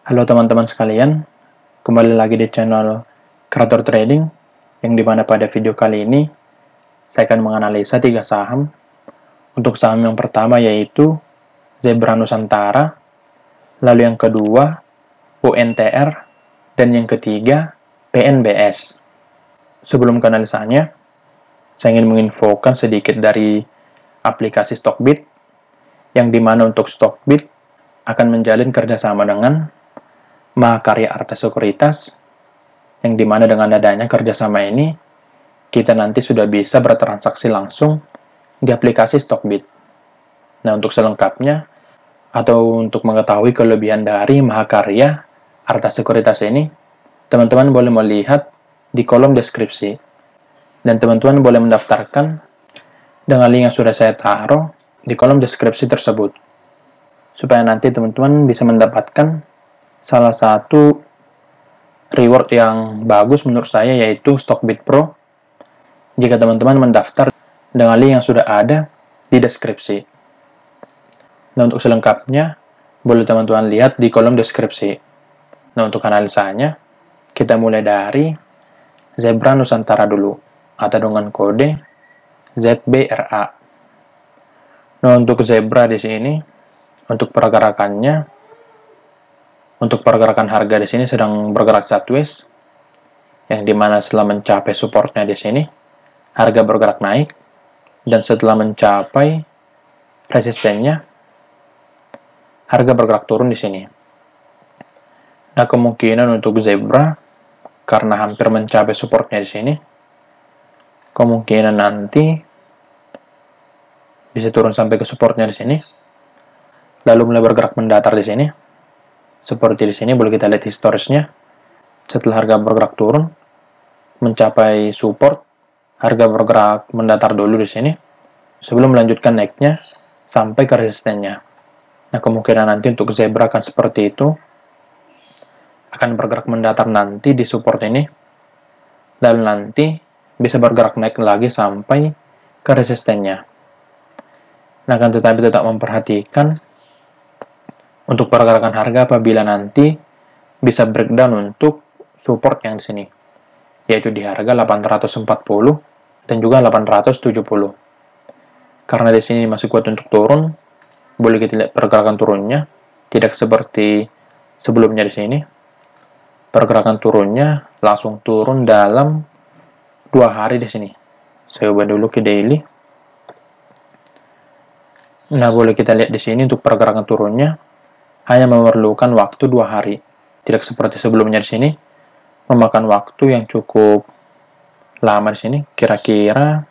Halo teman-teman sekalian, kembali lagi di channel Creator Trading, yang dimana pada video kali ini saya akan menganalisa 3 saham. Untuk saham yang pertama yaitu Zebra Nusantara, lalu yang kedua UNTR, dan yang ketiga PNBS. Sebelum ke analisanya, saya ingin menginfokan sedikit dari aplikasi Stockbit, yang dimana untuk Stockbit akan menjalin kerjasama dengan Mahakarya Arta Sekuritas, yang dimana dengan adanya kerjasama ini, kita nanti sudah bisa bertransaksi langsung di aplikasi Stockbit. Nah, untuk selengkapnya, atau untuk mengetahui kelebihan dari Mahakarya Arta Sekuritas ini, teman-teman boleh melihat di kolom deskripsi. Dan teman-teman boleh mendaftarkan dengan link yang sudah saya taruh di kolom deskripsi tersebut. Supaya nanti teman-teman bisa mendapatkan salah satu reward yang bagus menurut saya, yaitu Stockbit Pro, jika teman-teman mendaftar dengan link yang sudah ada di deskripsi. Nah, untuk selengkapnya, boleh teman-teman lihat di kolom deskripsi. Nah, untuk analisanya, kita mulai dari Zebra Nusantara dulu, atau dengan kode ZBRA. Nah, untuk Zebra di sini, untuk pergerakannya, untuk pergerakan harga di sini sedang bergerak sideways, yang dimana setelah mencapai supportnya di sini, harga bergerak naik, dan setelah mencapai resistennya, harga bergerak turun di sini. Nah, kemungkinan untuk Zebra, karena hampir mencapai supportnya di sini, kemungkinan nanti bisa turun sampai ke supportnya di sini, lalu mulai bergerak mendatar di sini. Seperti di sini, boleh kita lihat historisnya. Setelah harga bergerak turun, mencapai support, harga bergerak mendatar dulu di sini, sebelum melanjutkan naiknya sampai ke resistennya. Nah, kemungkinan nanti untuk Zebra akan seperti itu, akan bergerak mendatar nanti di support ini, lalu nanti bisa bergerak naik lagi sampai ke resistennya. Nah, akan tetapi tetap memperhatikan untuk pergerakan harga apabila nanti bisa breakdown untuk support yang di sini, yaitu di harga 840 dan juga 870. Karena di sini masih kuat untuk turun, boleh kita lihat pergerakan turunnya, tidak seperti sebelumnya di sini. Pergerakan turunnya langsung turun dalam 2 hari di sini. Saya ubah dulu ke daily. Nah, boleh kita lihat di sini untuk pergerakan turunnya hanya memerlukan waktu 2 hari. Tidak seperti sebelumnya di sini, memakan waktu yang cukup lama di sini, kira-kira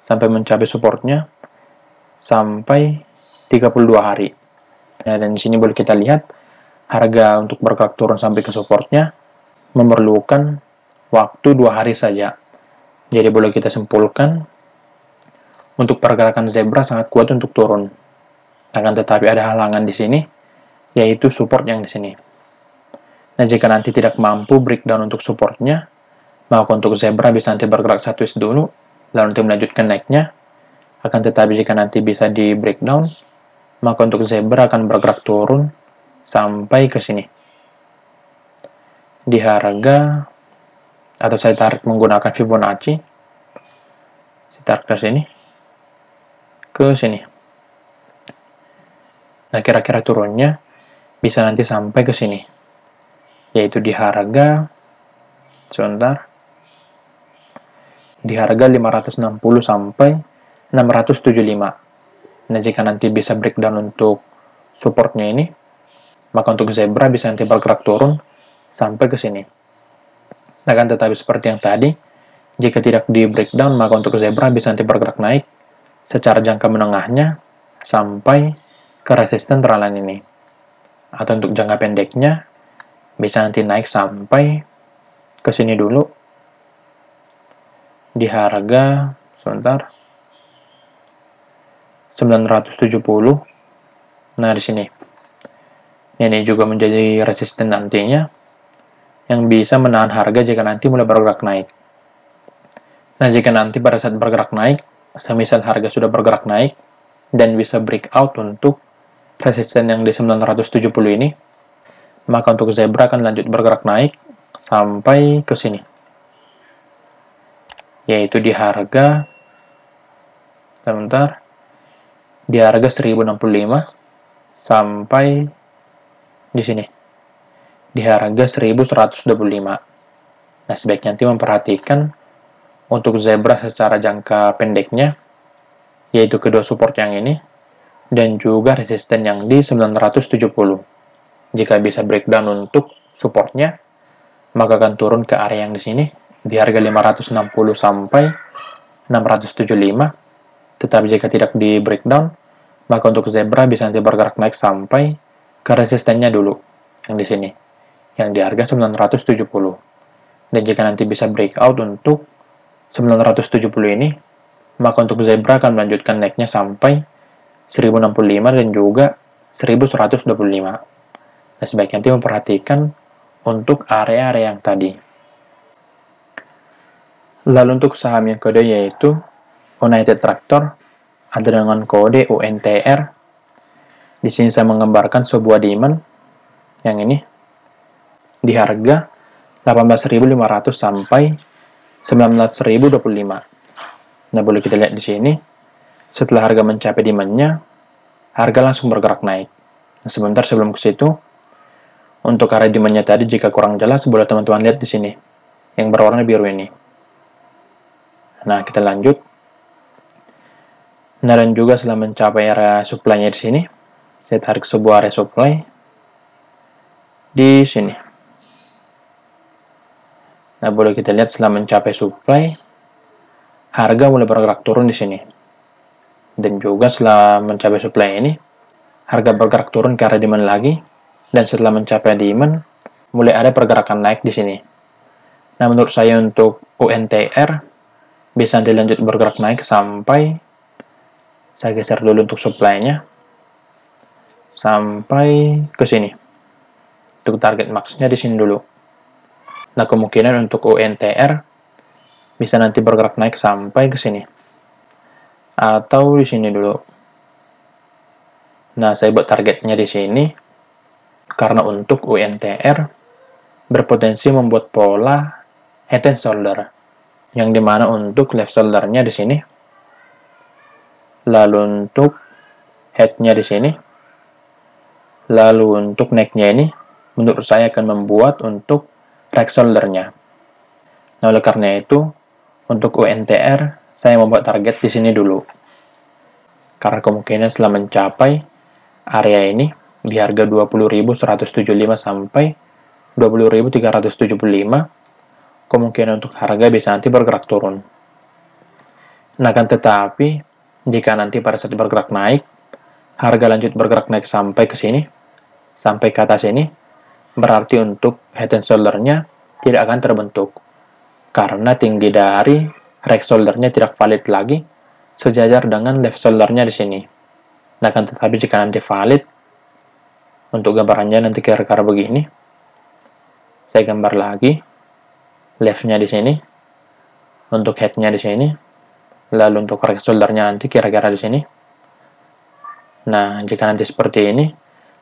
sampai mencapai supportnya sampai 32 hari. Nah, dan di sini boleh kita lihat harga untuk bergerak turun sampai ke supportnya memerlukan waktu 2 hari saja. Jadi boleh kita simpulkan untuk pergerakan Zebra sangat kuat untuk turun. Akan tetapi ada halangan di sini, yaitu support yang di sini. Nah, jika nanti tidak mampu breakdown untuk supportnya, maka untuk Zebra bisa nanti bergerak sideways dulu, lalu nanti melanjutkan naiknya. Akan tetapi jika nanti bisa di breakdown, maka untuk Zebra akan bergerak turun sampai ke sini. Di harga, atau saya tarik menggunakan Fibonacci, saya tarik ke sini, ke sini. Nah, kira-kira turunnya bisa nanti sampai ke sini, yaitu di harga, sebentar, di harga 560 sampai 675. Nah, jika nanti bisa breakdown untuk supportnya ini, maka untuk Zebra bisa nanti bergerak turun sampai ke sini. Nah, kan tetapi seperti yang tadi, jika tidak di breakdown, maka untuk Zebra bisa nanti bergerak naik secara jangka menengahnya sampai ke resisten trendline ini. Atau untuk jangka pendeknya, bisa nanti naik sampai ke sini dulu, di harga, sebentar, 970. Nah, di sini. Ini juga menjadi resisten nantinya, yang bisa menahan harga jika nanti mulai bergerak naik. Nah, jika nanti pada saat bergerak naik, semisal harga sudah bergerak naik, dan bisa breakout untuk resisten yang di 970 ini, maka untuk zebra akan lanjut bergerak naik sampai ke sini, yaitu di harga, sebentar, di harga 1065 sampai di sini, di harga 1125. Nah, sebaiknya nanti memperhatikan untuk zebra secara jangka pendeknya, yaitu kedua support yang ini, dan juga resisten yang di 970. Jika bisa breakdown untuk supportnya, maka akan turun ke area yang di sini, di harga 560 sampai 675. Tetapi jika tidak di breakdown, maka untuk zebra bisa nanti bergerak naik sampai ke resistennya dulu, yang di sini, yang di harga 970. Dan jika nanti bisa breakout untuk 970 ini, maka untuk zebra akan melanjutkan naiknya sampai 1065 dan juga 1125. Nah, sebaiknya nanti memperhatikan untuk area-area yang tadi. Lalu untuk saham yang kedua yaitu United Tractor, ada dengan kode UNTR. Di sini saya menggambarkan sebuah demand yang ini di harga 18.500 sampai 19.025. Nah, boleh kita lihat di sini, setelah harga mencapai demand-nya, harga langsung bergerak naik. Nah, sebentar sebelum ke situ, untuk area demand-nya tadi jika kurang jelas, boleh teman-teman lihat di sini, yang berwarna biru ini. Nah, kita lanjut. Nah, dan juga setelah mencapai area supply-nya di sini, saya tarik sebuah area supply di sini. Nah, boleh kita lihat setelah mencapai supply, harga mulai bergerak turun di sini. Dan juga setelah mencapai supply ini, harga bergerak turun ke area demand lagi, dan setelah mencapai demand, mulai ada pergerakan naik di sini. Nah, menurut saya untuk UNTR, bisa nanti lanjut bergerak naik sampai, saya geser dulu untuk supply-nya, sampai ke sini. Untuk target max-nya di sini dulu. Nah, kemungkinan untuk UNTR bisa nanti bergerak naik sampai ke sini. Atau di sini dulu. Nah, saya buat targetnya di sini. Karena untuk UNTR berpotensi membuat pola head and shoulder. Yang dimana untuk left shoulder-nya di sini. Lalu untuk head-nya di sini. Lalu untuk neck-nya ini, menurut saya akan membuat untuk right shoulder-nya. Nah, oleh karena itu, untuk UNTR, saya membuat target di sini dulu. Karena kemungkinan setelah mencapai area ini, di harga 20.175 sampai 20.375, kemungkinan untuk harga bisa nanti bergerak turun. Nah, kan tetapi, jika nanti pada saat bergerak naik, harga lanjut bergerak naik sampai ke sini, sampai ke atas ini, berarti untuk head and shoulder-nya tidak akan terbentuk. Karena tinggi dari right shoulder-nya tidak valid lagi, sejajar dengan left shoulder-nya di sini. Nah, kan tetapi jika nanti valid, untuk gambarannya nanti kira-kira begini. Saya gambar lagi, left-nya di sini, untuk head-nya di sini, lalu untuk right shoulder-nya nanti kira-kira di sini. Nah, jika nanti seperti ini,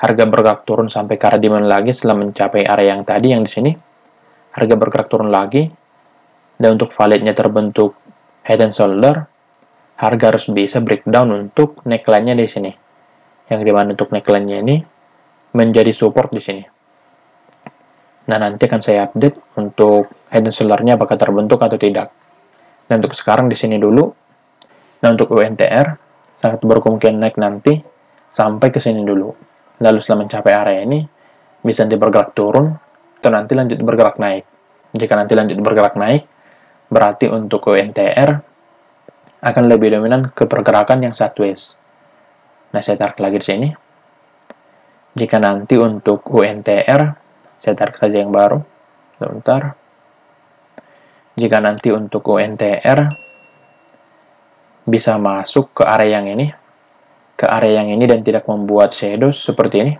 harga bergerak turun sampai ke area demand lagi setelah mencapai area yang tadi yang di sini. Harga bergerak turun lagi, dan untuk validnya terbentuk head and shoulder, harga harus bisa breakdown untuk neckline-nya di sini. Yang dimana untuk neckline-nya ini menjadi support di sini. Nah, nanti akan saya update untuk head and shoulder-nya apakah terbentuk atau tidak. Dan untuk sekarang di sini dulu. Nah, untuk UNTR sangat berkemungkinan naik nanti sampai ke sini dulu. Lalu setelah mencapai area ini, bisa nanti bergerak turun, atau nanti lanjut bergerak naik. Jika nanti lanjut bergerak naik, berarti untuk UNTR akan lebih dominan ke pergerakan yang sideways. Nah, saya tarik lagi di sini. Jika nanti untuk UNTR, saya tarik saja yang baru. Sebentar. Jika nanti untuk UNTR bisa masuk ke area yang ini, dan tidak membuat shadows seperti ini.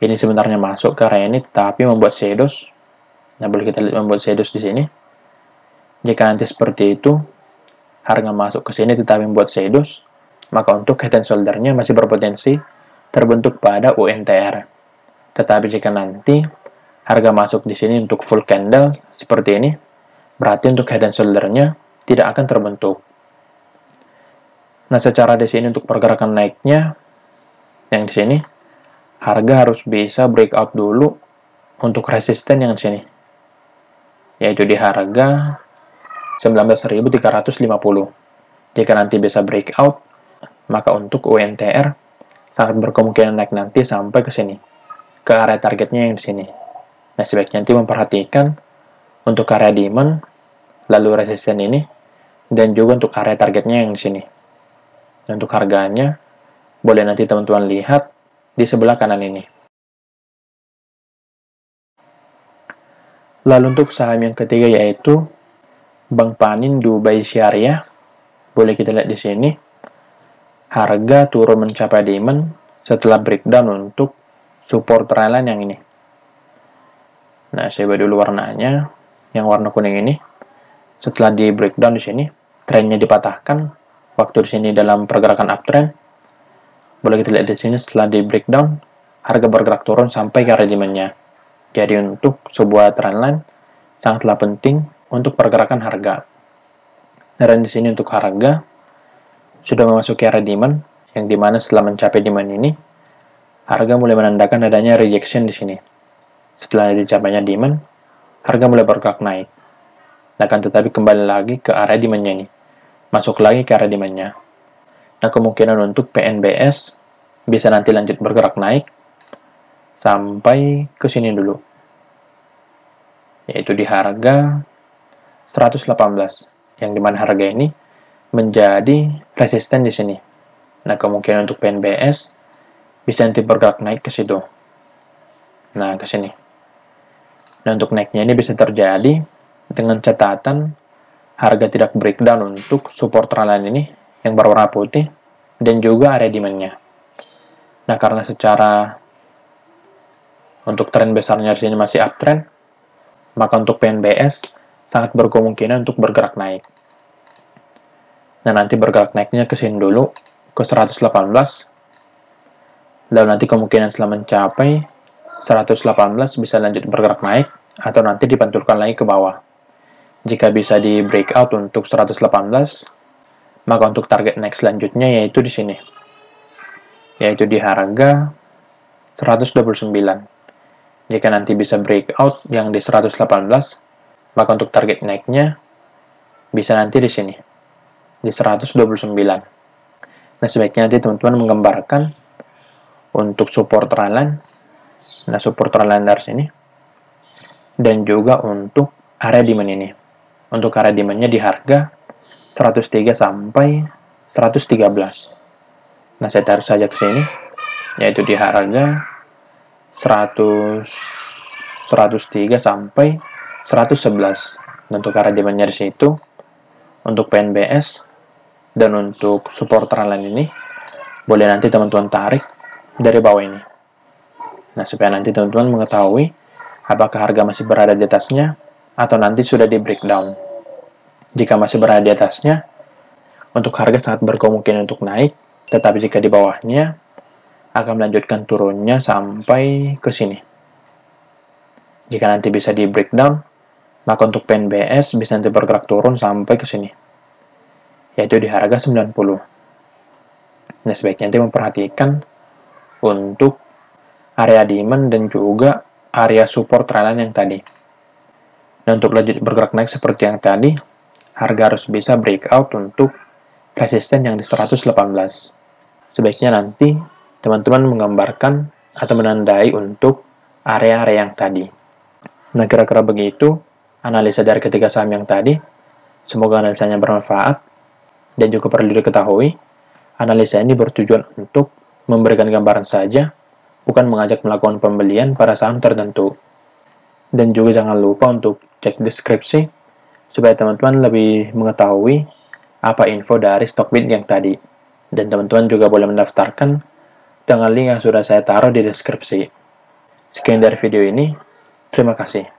Ini sebenarnya masuk ke area ini, tapi membuat shadows. Nah, boleh kita lihat membuat shadows di sini. Jika nanti seperti itu, harga masuk ke sini tetapi membuat shadows, maka untuk head and shoulder-nya masih berpotensi terbentuk pada UNTR. Tetapi jika nanti harga masuk di sini untuk full candle seperti ini, berarti untuk head and shoulder-nya tidak akan terbentuk. Nah, secara di sini untuk pergerakan naiknya, yang di sini, harga harus bisa breakout dulu untuk resisten yang di sini, yaitu di harga 19.350. Jika nanti bisa breakout, maka untuk UNTR sangat berkemungkinan naik nanti sampai ke sini, ke area targetnya yang di sini. Nah, sebaiknya nanti memperhatikan untuk area demand, lalu resisten ini, dan juga untuk area targetnya yang di sini. Untuk harganya, boleh nanti teman-teman lihat di sebelah kanan ini. Lalu untuk saham yang ketiga yaitu Bank Panin Dubai Syariah. Boleh kita lihat di sini. Harga turun mencapai demand setelah breakdown untuk support trendline yang ini. Nah, saya ubah dulu warnanya. Yang warna kuning ini. Setelah di breakdown di sini, trennya dipatahkan. Waktu di sini dalam pergerakan uptrend, boleh kita lihat di sini setelah di breakdown, harga bergerak turun sampai ke area demand-nya. Jadi untuk sebuah trendline sangatlah penting untuk pergerakan harga. Dan di sini untuk harga sudah memasuki area demand, yang dimana setelah mencapai demand ini, harga mulai menandakan adanya rejection di sini. Setelah dicapainya demand, harga mulai bergerak naik. Akan tetapi kembali lagi ke area demand-nya ini. Masuk lagi ke area demand-nya. Nah, kemungkinan untuk PNBS bisa nanti lanjut bergerak naik sampai ke sini dulu. Yaitu di harga 118. Yang dimana harga ini menjadi resisten di sini. Nah, kemungkinan untuk PNBS bisa nanti bergerak naik ke situ. Nah, ke sini. Nah, untuk naiknya ini bisa terjadi dengan catatan harga tidak breakdown untuk support trendline ini yang berwarna putih dan juga area demand-nya. Nah, karena secara untuk tren besarnya di sini masih uptrend, maka untuk PNBS sangat berkemungkinan untuk bergerak naik. Nah, nanti bergerak naiknya ke sini dulu ke 118. Lalu nanti kemungkinan setelah mencapai 118 bisa lanjut bergerak naik atau nanti dipantulkan lagi ke bawah. Jika bisa di breakout untuk 118, maka untuk target next selanjutnya yaitu di sini. Yaitu di harga 129. Jika nanti bisa breakout yang di 118, maka untuk target naiknya bisa nanti di sini. Di 129. Nah, sebaiknya nanti teman-teman menggambarkan untuk support trendline. Nah, support trendline dari sini. Dan juga untuk area demand ini. Untuk area demand-nya di harga 103 sampai 113. Nah, saya taruh saja ke sini, yaitu di harga 103 sampai 111. Untuk area demand-nya di situ, untuk PNBS, dan untuk support trendline ini, boleh nanti teman-teman tarik dari bawah ini. Nah, supaya nanti teman-teman mengetahui apakah harga masih berada di atasnya, atau nanti sudah di breakdown. Jika masih berada di atasnya, untuk harga sangat berkemungkinan untuk naik, tetapi jika di bawahnya, akan melanjutkan turunnya sampai ke sini. Jika nanti bisa di breakdown, maka untuk PNBS bisa nanti bergerak turun sampai ke sini, yaitu di harga 90. Nah, sebaiknya nanti memperhatikan untuk area demand dan juga area support trendline yang tadi. Dan untuk lanjut bergerak naik seperti yang tadi, harga harus bisa breakout untuk resisten yang di 118. Sebaiknya nanti teman-teman menggambarkan atau menandai untuk area-area yang tadi. Nah, kira-kira begitu analisa dari ketiga saham yang tadi. Semoga analisanya bermanfaat dan juga perlu diketahui, analisa ini bertujuan untuk memberikan gambaran saja, bukan mengajak melakukan pembelian pada saham tertentu. Dan juga jangan lupa untuk cek deskripsi, supaya teman-teman lebih mengetahui apa info dari Stockbit yang tadi. Dan teman-teman juga boleh mendaftarkan dengan link yang sudah saya taruh di deskripsi. Sekian dari video ini, terima kasih.